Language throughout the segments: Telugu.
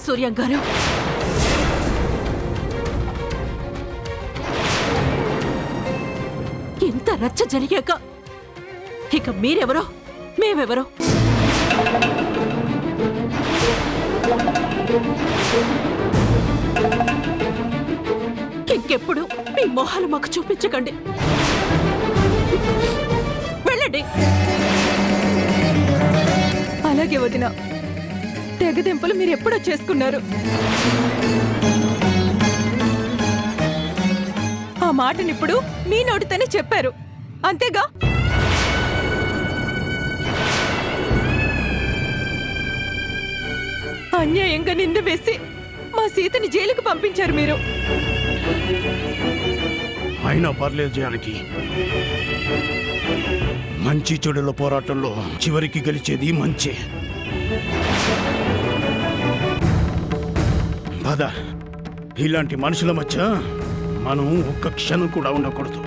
సూర్యం గారు, ఇంత రచ్చ జరిగాక ఇక మీరెవరో మేమెవరో? ఇంకెప్పుడు మీ మొహాలు మాకు చూపించకండి. వెళ్ళండి. అలాగే వదిన, తెగదెంపులు మీరు ఎప్పుడో చేసుకున్నారు. ఆ మాటనిప్పుడు మీ నోటితోనే చెప్పారు, అంతేగా? అన్యాయంగా నింద వేసి మా సీతని జైలుకు పంపించారు మీరు. అయినా పర్లేదు జానకి, మంచి చెడుల పోరాటంలో చివరికి గెలిచేది మంచి. పద, ఇలాంటి మనుషుల మధ్య మనం ఒక్క క్షణం కూడా ఉండకూడదు.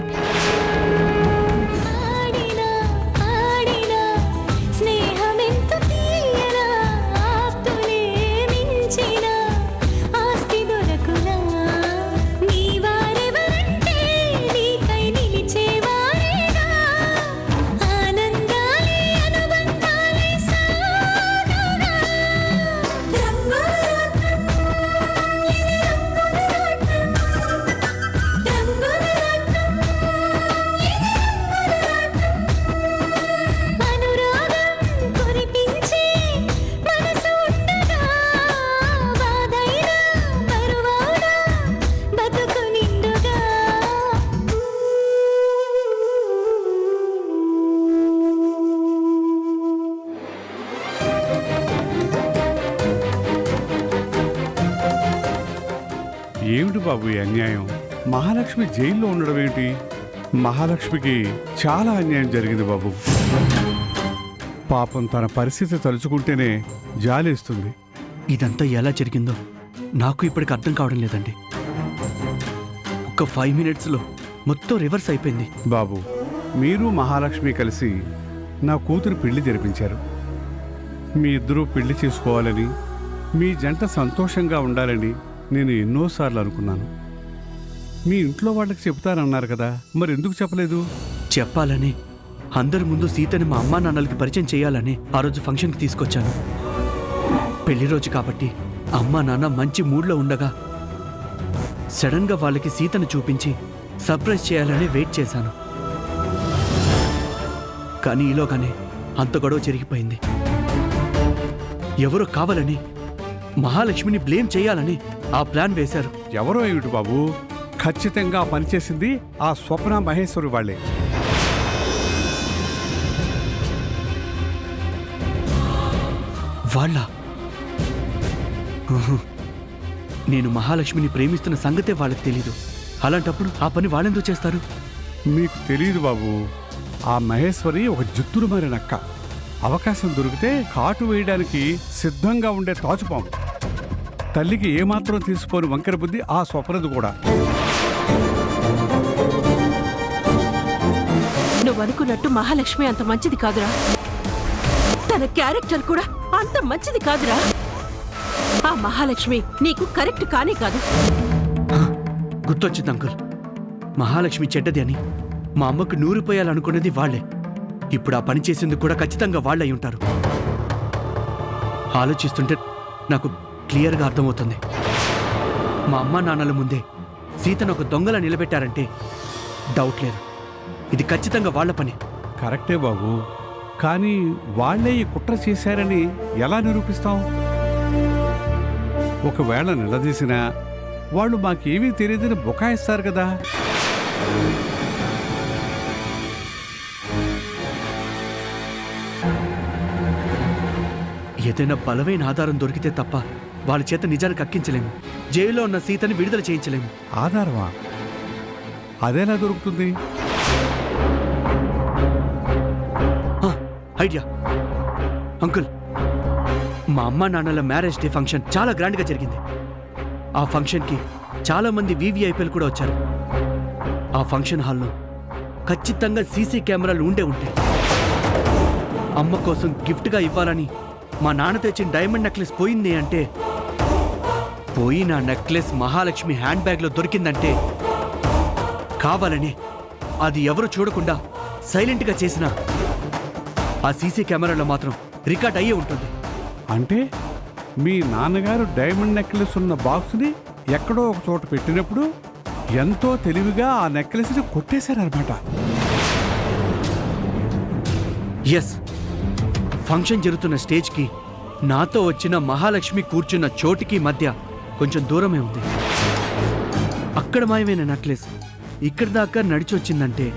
ఏమిటి బాబు ఈ అన్యాయం? మహాలక్ష్మి జైల్లో ఉండడం ఏంటి? మహాలక్ష్మికి చాలా అన్యాయం జరిగింది బాబు. పాపం తన పరిస్థితి తలుచుకుంటేనే జాలేస్తుంది. ఇదంతా ఎలా జరిగిందో నాకు ఇప్పటికి అర్థం కావడం లేదండి. ఒక్క 5 మినిట్స్లో మొత్తం రివర్స్ అయిపోయింది. బాబు, మీరు మహాలక్ష్మి కలిసి నా కూతురు పెళ్లి జరిపించారు. మీ ఇద్దరూ పెళ్లి చేసుకోవాలని, మీ జంట సంతోషంగా ఉండాలని నేను ఎన్నోసార్లు అనుకున్నాను. మీ ఇంట్లో వాళ్ళకి చెప్తానన్నారు కదా, మరి ఎందుకు చెప్పలేదు? చెప్పాలని, అందరి ముందు సీతని మా అమ్మా నాన్నలకి పరిచయం చేయాలని ఆ రోజు ఫంక్షన్కి తీసుకొచ్చాను. పెళ్లి రోజు కాబట్టి అమ్మా నాన్న మంచి మూడ్లో ఉండగా సడన్గా వాళ్ళకి సీతను చూపించి సర్ప్రైజ్ చేయాలని వెయిట్ చేశాను. కానీ ఈలోగానే అంత గొడవ జరిగిపోయింది. ఎవరో కావాలని మహాలక్ష్మిని బ్లేమ్ చేయాలని ఆ ప్లాన్ వేశారు. ఎవరో ఏమిటి బాబు, ఖచ్చితంగా పనిచేసింది ఆ స్వప్న మహేశ్వరి వాళ్ళే. వాళ్ళ నేను మహాలక్ష్మిని ప్రేమిస్తున్న సంగతే వాళ్ళకి తెలీదు. అలాంటప్పుడు ఆ పని వాళ్ళెందుకు చేస్తారు? మీకు తెలియదు బాబు, ఆ మహేశ్వరి ఒక జుత్తులు మారి నక్క. అవకాశం దొరికితే కాటు వేయడానికి సిద్ధంగా ఉండే తాచుపాము. తల్లికి ఏమాత్రం తీసుకోని వంకర బుద్ధి ఆ స్వప్నది కూడా. నువ్వనుకున్నట్టు మహాలక్ష్మి అంత మంచిది కాదురా. తన క్యారెక్టర్ కూడా అంత మంచిది కాదురా. ఆ మహాలక్ష్మి నీకు కరెక్ట్ కానే కాదు. గుర్తొచ్చింది అంకుల్, మహాలక్ష్మి చెడ్డది అని మా అమ్మకు నూరిపోయాలనుకునేది వాళ్లే. ఇప్పుడు ఆ పని చేసింది కూడా ఖచ్చితంగా వాళ్ళై ఉంటారు. ఆలోచిస్తుంటే నాకు క్లియర్గా అర్థమవుతుంది. మా అమ్మా నాన్నల ముందే సీతను ఒక దొంగలా నిలబెట్టారంటే డౌట్ లేదు, ఇది ఖచ్చితంగా వాళ్ల పని. కరెక్టే బాబు, కానీ వాళ్లే ఈ కుట్ర చేశారని ఎలా నిరూపిస్తాం? ఒకవేళ నిలదీసినా వాళ్ళు మాకేమీ తెలియదని బుకాయిస్తారు కదా. ఏదైనా బలమైన ఆధారం దొరికితే తప్ప వాళ్ళ చేత నిజానికి అక్కించలేము. జైల్లో ఉన్న సీతని విడుదల చేయించలేము. ఆధారమా? అదేలా దొరుకుతుంది? ఐడియా అంకుల్, మా అమ్మా నాన్నల మ్యారేజ్ డే ఫంక్షన్ చాలా గ్రాండ్గా జరిగింది. ఆ ఫంక్షన్కి చాలా మంది వీవీఐపీలు కూడా వచ్చారు. ఆ ఫంక్షన్ హాల్లో ఖచ్చితంగా సీసీ కెమెరాలు ఉండే ఉంటాయి. అమ్మ కోసం గిఫ్ట్గా ఇవ్వాలని మా నాన్న తెచ్చిన డైమండ్ నెక్లెస్ పోయింది అంటే పోయిన నెక్లెస్ మహాలక్ష్మి హ్యాండ్ బ్యాగ్లో దొరికిందంటే కావాలని అది ఎవరు చూడకుండా సైలెంట్గా చేసిన ఆ సీసీ కెమెరాలో మాత్రం రికార్డ్ అయ్యే ఉంటుంది. అంటే మీ నాన్నగారు డైమండ్ నెక్లెస్ ఉన్న బాక్స్ని ఎక్కడో ఒక చోట పెట్టినప్పుడు ఎంతో తెలివిగా ఆ నెక్లెస్ని కొట్టేశారనమాట. ఎస్, ఫంక్షన్ జరుగుతున్న స్టేజ్కి నాతో వచ్చిన మహాలక్ష్మి కూర్చున్న చోటికి మధ్య కొంచెం దూరమే ఉంది. అక్కడ మాయమైన నెక్లెస్ ఇక్కడి దాకా నడిచి వచ్చిందంటే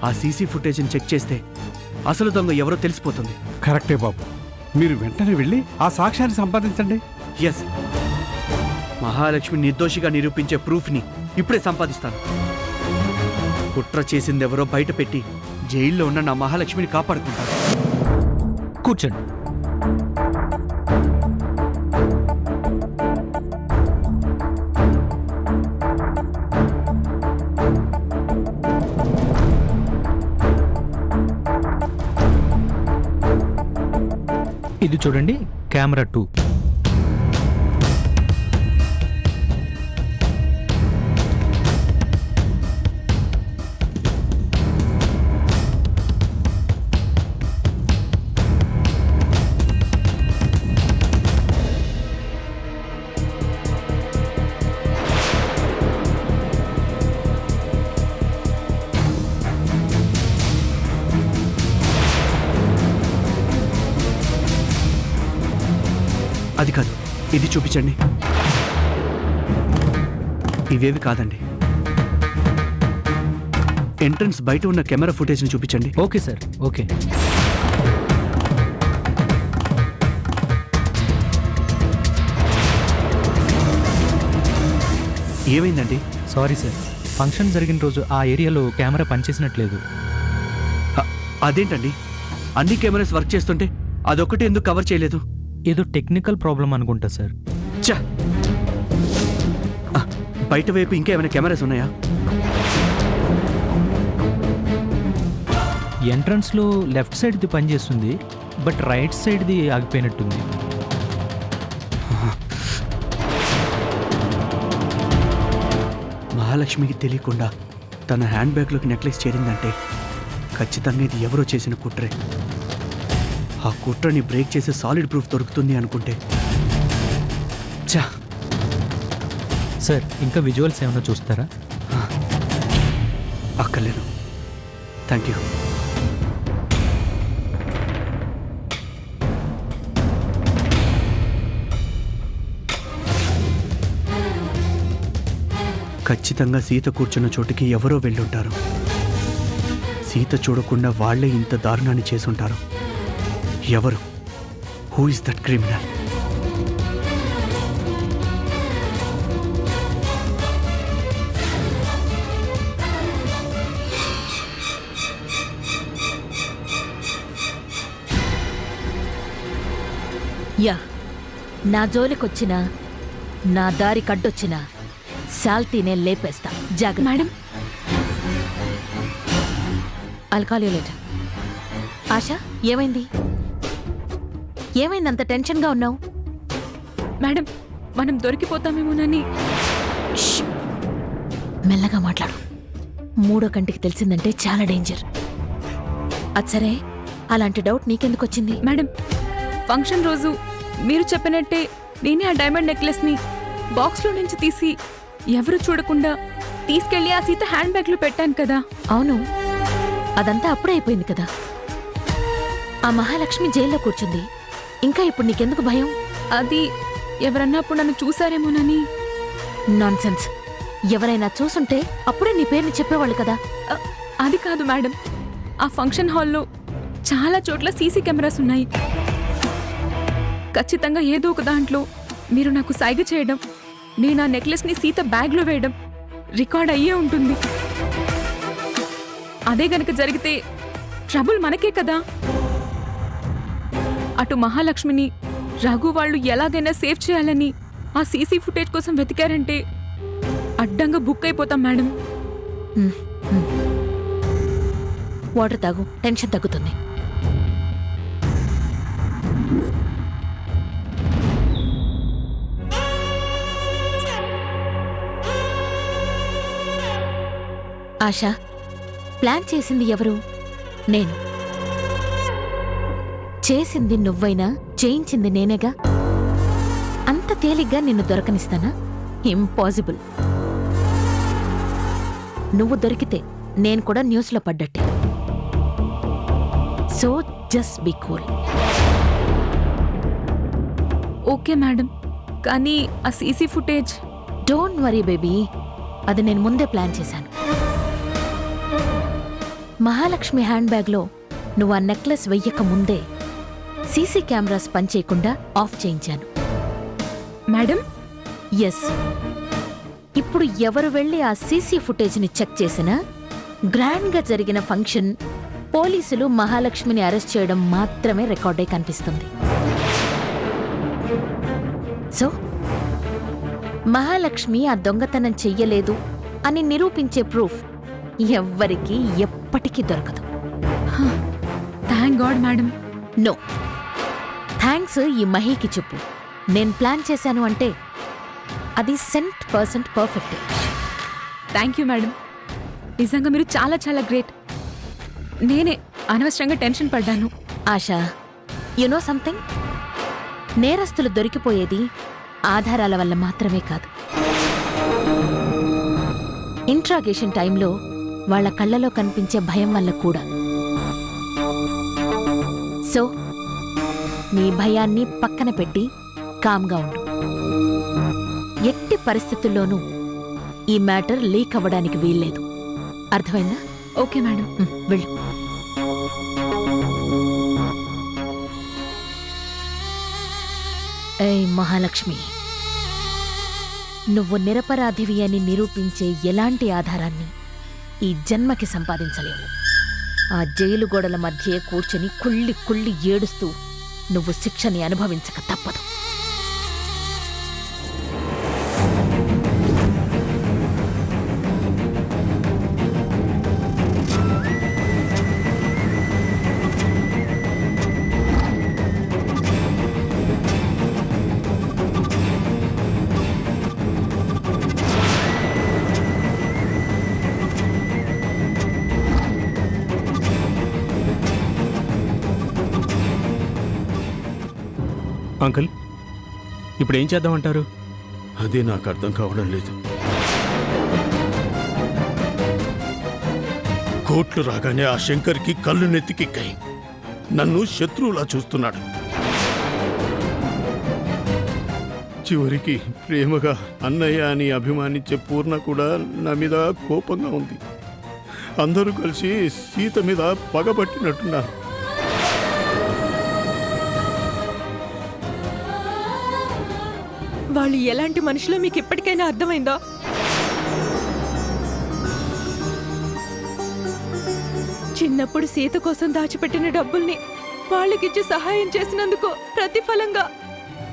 ఆ సీసీ ఫుటేజ్ని చెక్ చేస్తే అసలు దొంగ ఎవరో తెలిసిపోతుంది. కరెక్టే బాబు, మీరు వెంటనే వెళ్ళి ఆ సాక్ష్యాన్ని సంపాదించండి. ఎస్, మహాలక్ష్మి నిర్దోషిగా నిరూపించే ప్రూఫ్ని ఇప్పుడే సంపాదిస్తాను. కుట్ర చేసిందెవరో బయట పెట్టి జైల్లో ఉన్న నా మహాలక్ష్మిని కాపాడుకుంటాను. కూర్చోండి. ఇది చూడండి, కెమెరా 2. అది కాదు, ఇది చూపించండి. ఇవేవి కాదండి. ఎంట్రన్స్ బయట ఉన్న కెమెరా ఫుటేజ్ని చూపించండి. Okay sir, okay. ఏమైందండి? సారీ సార్, ఫంక్షన్ జరిగిన రోజు ఆ ఏరియాలో కెమెరా పనిచేసినట్లేదు. అదేంటండి, అన్ని కెమెరాస్ వర్క్ చేస్తుంటే అదొక్కటి ఎందుకు కవర్ చేయలేదు? ఏదో టెక్నికల్ ప్రాబ్లం అనుకుంటా సార్. చా, బయట వైపు ఇంకా ఏమైనా కెమెరాస్ ఉన్నాయా? ఎంట్రన్స్లో లెఫ్ట్ సైడ్ది పనిచేస్తుంది, బట్ రైట్ సైడ్ది ఆగిపోయినట్టుంది. మహాలక్ష్మికి తెలియకుండా తన హ్యాండ్ బ్యాగ్లోకి నెక్లెస్ చేరిందంటే ఖచ్చితంగా ఇది ఎవరో చేసిన కుట్రే. ఆ కుట్రని బ్రేక్ చేసే సాలిడ్ ప్రూఫ్ దొరుకుతుంది అనుకుంటే చా. సార్, ఇంకా విజువల్స్ ఏమైనా చూస్తారా? అక్కర్లేదు, థ్యాంక్ యూ. ఖచ్చితంగా సీత కూర్చున్న చోటుకి ఎవరో వెళ్ళుంటారు. సీత చూడకుండా వాళ్లే ఇంత దారుణాన్ని చేసుంటారు. ఎవరు? Who is that criminal? Yeah, నా జోలికొచ్చినా నా దారి కడ్డొచ్చినా శాల్తీనే లేపేస్తా. జాగ్రత్త. మేడం, అల్కాలియోలేట్. ఆశ, ఏమైంది? ఏమైంది అంత టెన్షన్గా ఉన్నావు? మేడం, మనం దొరికిపోతామేమోనని. ష్! మెల్లగా మాట్లాడు. మూడో కంటికి తెలిసిందంటే చాలా డేంజర్. అది సరే, అలాంటి డౌట్ నీకెందుకొచ్చింది? మేడం, ఫంక్షన్ రోజు మీరు చెప్పినట్టే నేనే ఆ డైమండ్ నెక్లెస్ని బాక్స్లో నుంచి తీసి ఎవరు చూడకుండా తీసుకెళ్లి ఆ సీత హ్యాండ్ బ్యాగ్లో పెట్టాను కదా. అవును, అదంతా అప్పుడే అయిపోయింది కదా. ఆ మహాలక్ష్మి జైల్లో కూర్చుంది. ఇంకా ఇప్పుడు నీకెందుకు భయం? అది ఎవరన్నా అప్పుడు నన్ను చూసారేమోనని. నాన్సెన్స్. ఎవరైనా చూసుంటే అప్పుడే నీ పేరుని చెప్పేవాళ్ళు కదా. అది కాదు మేడం, ఆ ఫంక్షన్ హాల్లో చాలా చోట్ల సీసీ కెమెరాస్ ఉన్నాయి. ఖచ్చితంగా ఏదో ఒక దాంట్లో మీరు నాకు సైగ చేయడం, నేను ఆ నెక్లెస్ని సీత బ్యాగ్లో వేయడం రికార్డ్ అయ్యే ఉంటుంది. అదే గనక జరిగితే ట్రబుల్ మనకే కదా. అటు మహాలక్ష్మిని రఘు వాళ్ళు ఎలాగైనా సేవ్ చేయాలని ఆ సీసీ ఫుటేజ్ కోసం వెతికారంటే అడ్డంగా బుక్ అయిపోతాం మేడం. వాటర్ తాగు, టెన్షన్ తగ్గుతుంది. ఆశా, ప్లాన్ చేసింది ఎవరు? నేను. చేసింది నువ్వైనా చేయించింది నేనేగా. అంత తేలిగ్గా నిన్ను దొరకనిస్తానా? ఇంపాసిబుల్. నువ్వు దొరికితే నేను కూడా న్యూస్లో పడ్డట్టే. So just be cool. Okay madam, కానీ ఆ CC footage. Don't worry baby, అది నేను ముందే ప్లాన్ చేశాను. మహాలక్ష్మి హ్యాండ్ బ్యాగ్లో నువ్వు ఆ నెక్లెస్ వెయ్యక ముందే సీసీ కెమెరాస్ పనిచేయకుండా ఆఫ్ చేయించాను. Madam, yes. ఇప్పుడు ఎవరు వెళ్ళి ఆ సీసీ ఫుటేజ్ని చెక్ చేసినా గ్రాండ్గా జరిగిన ఫంక్షన్, పోలీసులు మహాలక్ష్మిని అరెస్ట్ చేయడం మాత్రమే రికార్డై కనిపిస్తుంది. సో మహాలక్ష్మి ఆ దొంగతనం చెయ్యలేదు అని నిరూపించే ప్రూఫ్ ఎవ్వరికీ ఎప్పటికీ దొరకదు. Thank god madam. No thanks ఈ మహీకి చెప్పు. నేను ప్లాన్ చేశాను అంటే అది 100% పర్ఫెక్ట్. థ్యాంక్ యూ మేడం, నిజంగా మీరు చాలా చాలా గ్రేట్. నేనే అనవసరంగా టెన్షన్ పడ్డాను. ASHA, you know something? నేరస్తులు దొరికిపోయేది ఆధారాల వల్ల మాత్రమే కాదు, ఇంట్రాగేషన్ టైంలో వాళ్ళ కళ్ళలో కనిపించే భయం వల్ల కూడా. సో నీ భయాన్ని పక్కన పెట్టి కామ్గా ఉండు. ఎట్టి పరిస్థితుల్లోనూ ఈ మ్యాటర్ లీక్ అవ్వడానికి వీల్లేదు. అర్థమైందా? Okay madam. వెళ్ళు. ఏయ్ మహాలక్ష్మి, నువ్వు నిరపరాధివి అని నిరూపించే ఎలాంటి ఆధారాన్ని ఈ జన్మకి సంపాదించలేవు. ఆ జైలు గోడల మధ్య కూర్చొని కుళ్ళి కుళ్ళి ఏడుస్తూ నువ్వు శిక్షని అనుభవించక తప్పదు. అంకుల్, ఇప్పుడు ఏం చేద్దామంటారు? అదే నాకు అర్థం కావడం లేదు. కోట్లు రాగానే ఆ శంకర్కి కళ్ళు నెత్తికెక్కాయి. నన్ను శత్రువులా చూస్తున్నాడు. చివరికి ప్రేమగా అన్నయ్య అని అభిమానించే పూర్ణ కూడా నా మీద కోపంగా ఉంది. అందరూ కలిసి సీత మీద పగబట్టినట్టున్నారు. వాళ్ళు ఎలాంటి మనుషులో మీకు ఇప్పటికైనా అర్థమైందా? చిన్నప్పుడు సీత కోసం దాచిపెట్టిన డబ్బుల్ని వాళ్ళకిచ్చి సహాయం చేసినందుకు ప్రతిఫలంగా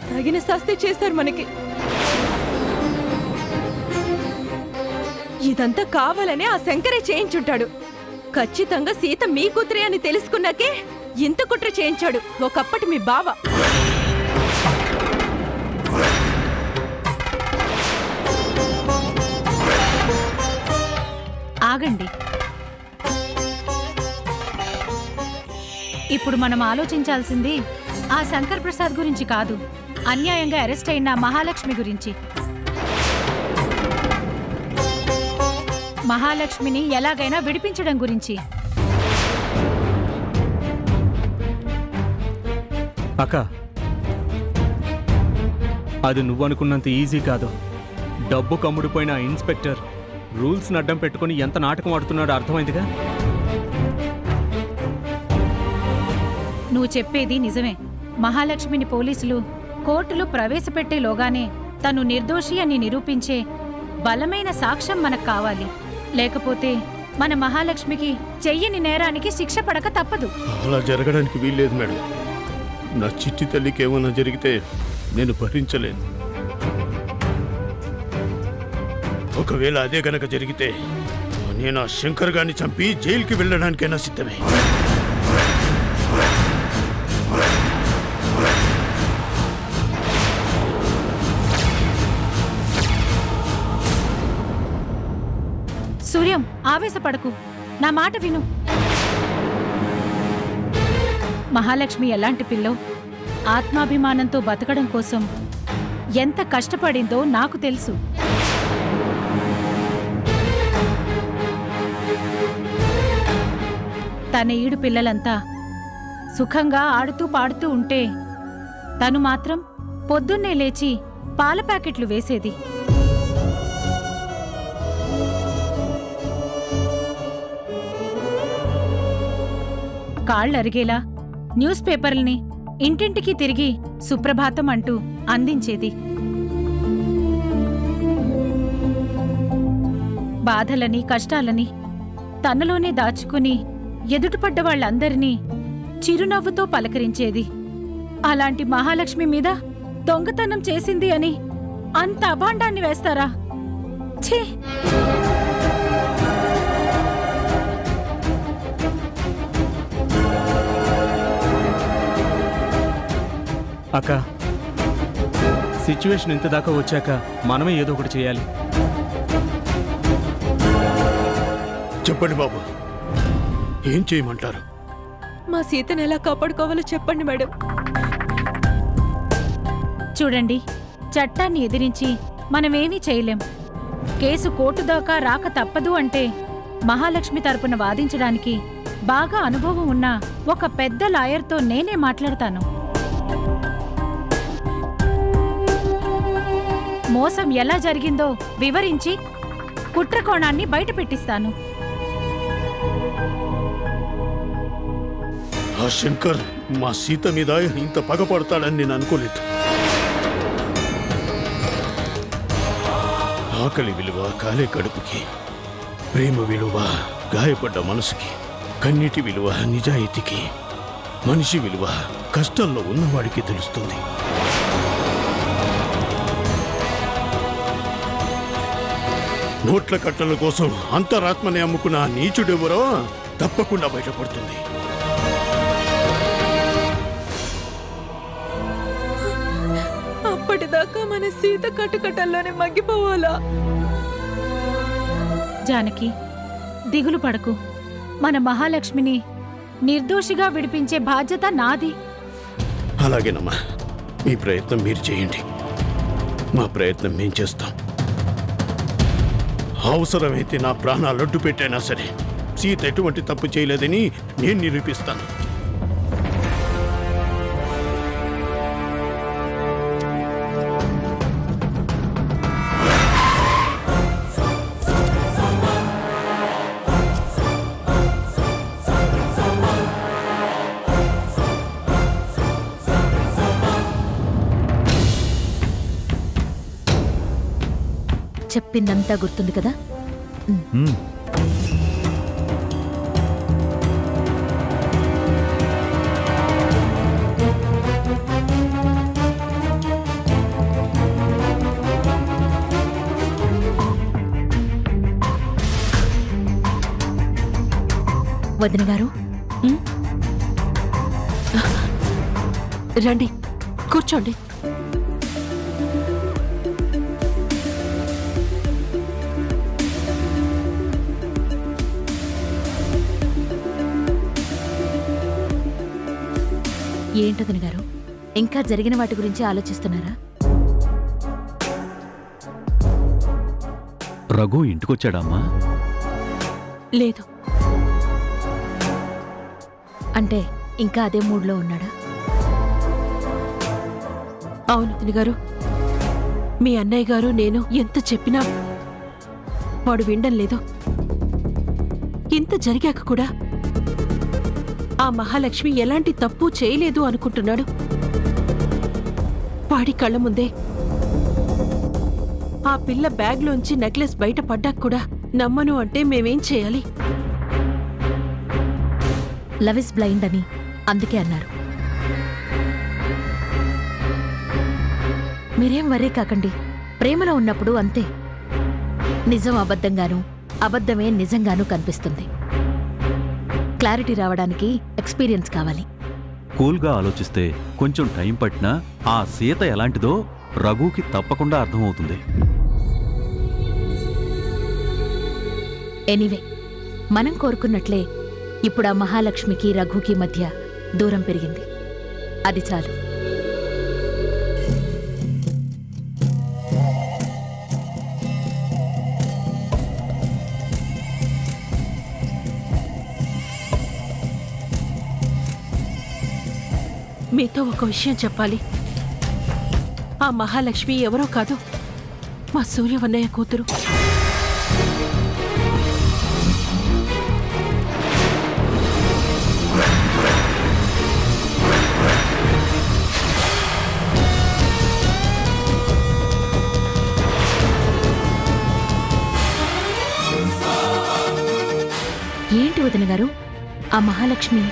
తగిన శాస్తి చేశారు మనకి. ఇదంతా కావాలనే ఆ శంకరే చేయించుంటాడు. ఖచ్చితంగా సీత మీ కూతురే అని తెలుసుకున్నాకే ఇంత కుట్ర చేయించాడు ఒకప్పటి మీ బావ. ఆగండి. ఇప్పుడు మనం ఆలోచించాల్సింది ఆ శంకర్ ప్రసాద్ గురించి కాదు, అన్యాయంగా అరెస్ట్ అయిన మహాలక్ష్మి గురించి. మహాలక్ష్మిని ఎలాగైనా విడిపించడం గురించి. అక్క, అది నువ్వనుకున్నంత ఈజీ కాదు. డబ్బు కమ్ముడిపోయిన ఆ ఇన్స్పెక్టర్ రూల్స్ అడ్డం పెట్టుకుని ఎంత నాటకం ఆడుతున్నాడో అర్థమైందిగా. నువ్వు చెప్పేది నిజమే. మహాలక్ష్మిని పోలీసులు కోర్టులో ప్రవేశపెట్టేలోగానే తను నిర్దోషి అని నిరూపించే బలమైన సాక్ష్యం మనకు కావాలి. లేకపోతే మన మహాలక్ష్మికి చెయ్యని నేరానికి శిక్ష పడక తప్పదు. అలా జరగడానికి వీల్లేదు మేడం. నా చిట్టి తల్లికి ఏమైనా జరిగితే నేను భరించలేను. ఒకవేళ అదే గనక జరిగితే నేను ఆ శంకర్ గారిని చంపి జైలుకి వెళ్ళడానికైనా సిద్ధమే. సూర్య విజయం ఆవేశపడకు, నా మాట విను. మహాలక్ష్మి ఎలాంటి పిల్లో, ఆత్మాభిమానంతో బతకడం కోసం ఎంత కష్టపడిందో నాకు తెలుసు. తన ఈడు పిల్లలంతా సుఖంగా ఆడుతూ పాడుతూ ఉంటే తను మాత్రం పొద్దున్నే లేచి పాల ప్యాకెట్లు వేసేది. కాళ్ళరిగేలా న్యూస్ పేపర్లని ఇంటింటికి తిరిగి సుప్రభాతం అంటూ అందించేది. బాధలని కష్టాలని తనలోనే దాచుకుని ఎదుటిపడ్డ వాళ్ళందరినీ చిరునవ్వుతో పలకరించేది. అలాంటి మహాలక్ష్మి మీద దొంగతనం చేసింది అని అంత అభాండాన్ని వేస్తారా? ఛీ! అక్క, సిచ్యువేషన్ ఇంత దాకా వచ్చాక మనమే ఏదో ఒకటి చేయాలి. చెప్పండి బాబు, ఏం చేయమంటారు? మా సీతను ఎలా కాపాడుకోవాలో చెప్పండి మేడం. చూడండి, చట్టాన్ని ఎదిరించి మనమేమీ చేయలేం. కేసు కోర్టు దాకా రాక తప్పదు అంటే మహాలక్ష్మి తరపున వాదించడానికి బాగా అనుభవం ఉన్న ఒక పెద్ద లాయర్తో నేనే మాట్లాడతాను. మోసం ఎలా జరిగిందో వివరించి కుట్రకోణాన్ని బయటపెట్టిస్తాను. ఆ శంకర్ మా సీత మీద ఇంత పగపడతాడని నేను అనుకోలేదు. ఆకలి విలువ కాలే కడుపుకి, ప్రేమ విలువ గాయపడ్డ మనసుకి, కన్నీటి విలువ నిజాయితీకి, మనిషి విలువ కష్టాల్లో ఉన్నవాడికి తెలుస్తుంది. నోట్ల కట్టల కోసం అంతరాత్మని అమ్ముకున్న ఆ నీచుడెవరో తప్పకుండా బయటపడుతుంది. అప్పటిదాకా మన సీత కట్టుకట్టల్లోనే మగ్గిపోవాలా? జానకి, దిగులు పడకు. మన మహాలక్ష్మిని నిర్దోషిగా విడిపించే బాధ్యత నాది. అలాగేనమ్మా, మీ ప్రయత్నం మీరు చేయండి, మా ప్రయత్నం మేం చేస్తాం. అవసరమైతే నా ప్రాణాలు అడ్డు పెట్టైనా సరే సీత ఎటువంటి తప్పు చేయలేదని నేను నిరూపిస్తాను. చెప్పిందంతా గుర్తుంది కదా? వదిన గారు, రండి, కూర్చోండి. ఏంటొదిన గారు, ఇంకా జరిగిన వాటి గురించి ఆలోచిస్తున్నారా? రఘు ఇంటికొచ్చాడమ్మా? లేదు. అంటే ఇంకా అదే మూడ్లో ఉన్నాడా? అవును వదిన గారు, మీ అన్నయ్య గారు నేను ఎంత చెప్పినా వాడు వినడం లేదు. ఇంత జరిగాక కూడా ఆ మహాలక్ష్మి ఎలాంటి తప్పు చేయలేదు అనుకుంటున్నాడు. వాడి కళ్ళ ముందే ఆ పిల్ల బ్యాగ్లోంచి నెక్లెస్ బయట పడ్డాక కూడా నమ్మను అంటే మేమేం చేయాలి? లవ్ ఇస్ బ్లైండ్ అని అందుకే అన్నారు. మీరేం వర్రీ కాకండి. ప్రేమలో ఉన్నప్పుడు అంతే, నిజం అబద్ధంగాను, అబద్ధమే నిజంగాను కనిపిస్తుంది. క్లారిటీ రావడానికి ఎక్స్పీరియన్స్ కావాలి. కూల్గా ఆలోచిస్తే కొంచెం టైం పట్టినా ఆ సీత ఎలాంటిదో రఘుకి తప్పకుండా అర్థమవుతుంది. ఎనీవే మనం కోరుకున్నట్లే ఇప్పుడు ఆ మహాలక్ష్మికి రఘుకి మధ్య దూరం పెరిగింది. అది చాలు. మీతో ఒక విషయం చెప్పాలి. ఆ మహాలక్ష్మి ఎవరో కాదు, మా సూర్యవన్నయ్య కూతురు. ఏంటి వదిన గారు, ఆ మహాలక్ష్మి?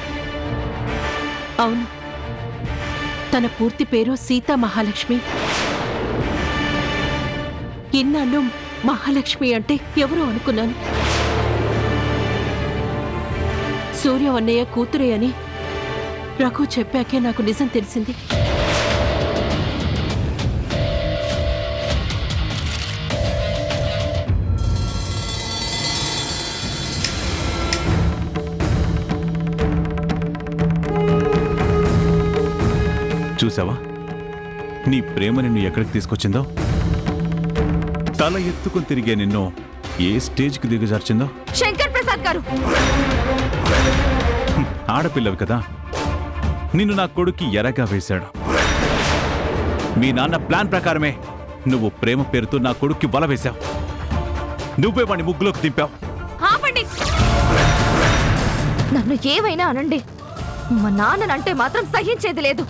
అవును, తన పూర్తి పేరు సీతా మహాలక్ష్మి. ఇన్నాళ్ళు మహాలక్ష్మి అంటే ఎవరో అనుకున్నాను. సూర్యవన్నయ్య కూతురే అని రఘు చెప్పాకే నాకు నిజం తెలిసింది. చూసావా నీ ప్రేమ నిన్ను ఎక్కడికి తీసుకొచ్చిందో? తల ఎత్తుకుని తిరిగే నిన్ను ఏ స్టేజ్కి దిగజార్చిందో? శంకర్ ప్రసాద్ గారు, ఆడపిల్లవి కదా, నిన్ను నా కొడుక్కి ఎరగా వేశాడు. మీ నాన్న ప్లాన్ ప్రకారమే నువ్వు ప్రేమ పేరుతో నా కొడుక్కి వల వేశావు. నువ్వే వాడిని ముగ్గులోకి దింపావు. ఆపండి. నన్ను ఏమైనా అనండి, మా నాన్ననంటే మాత్రం సహించేది లేదు.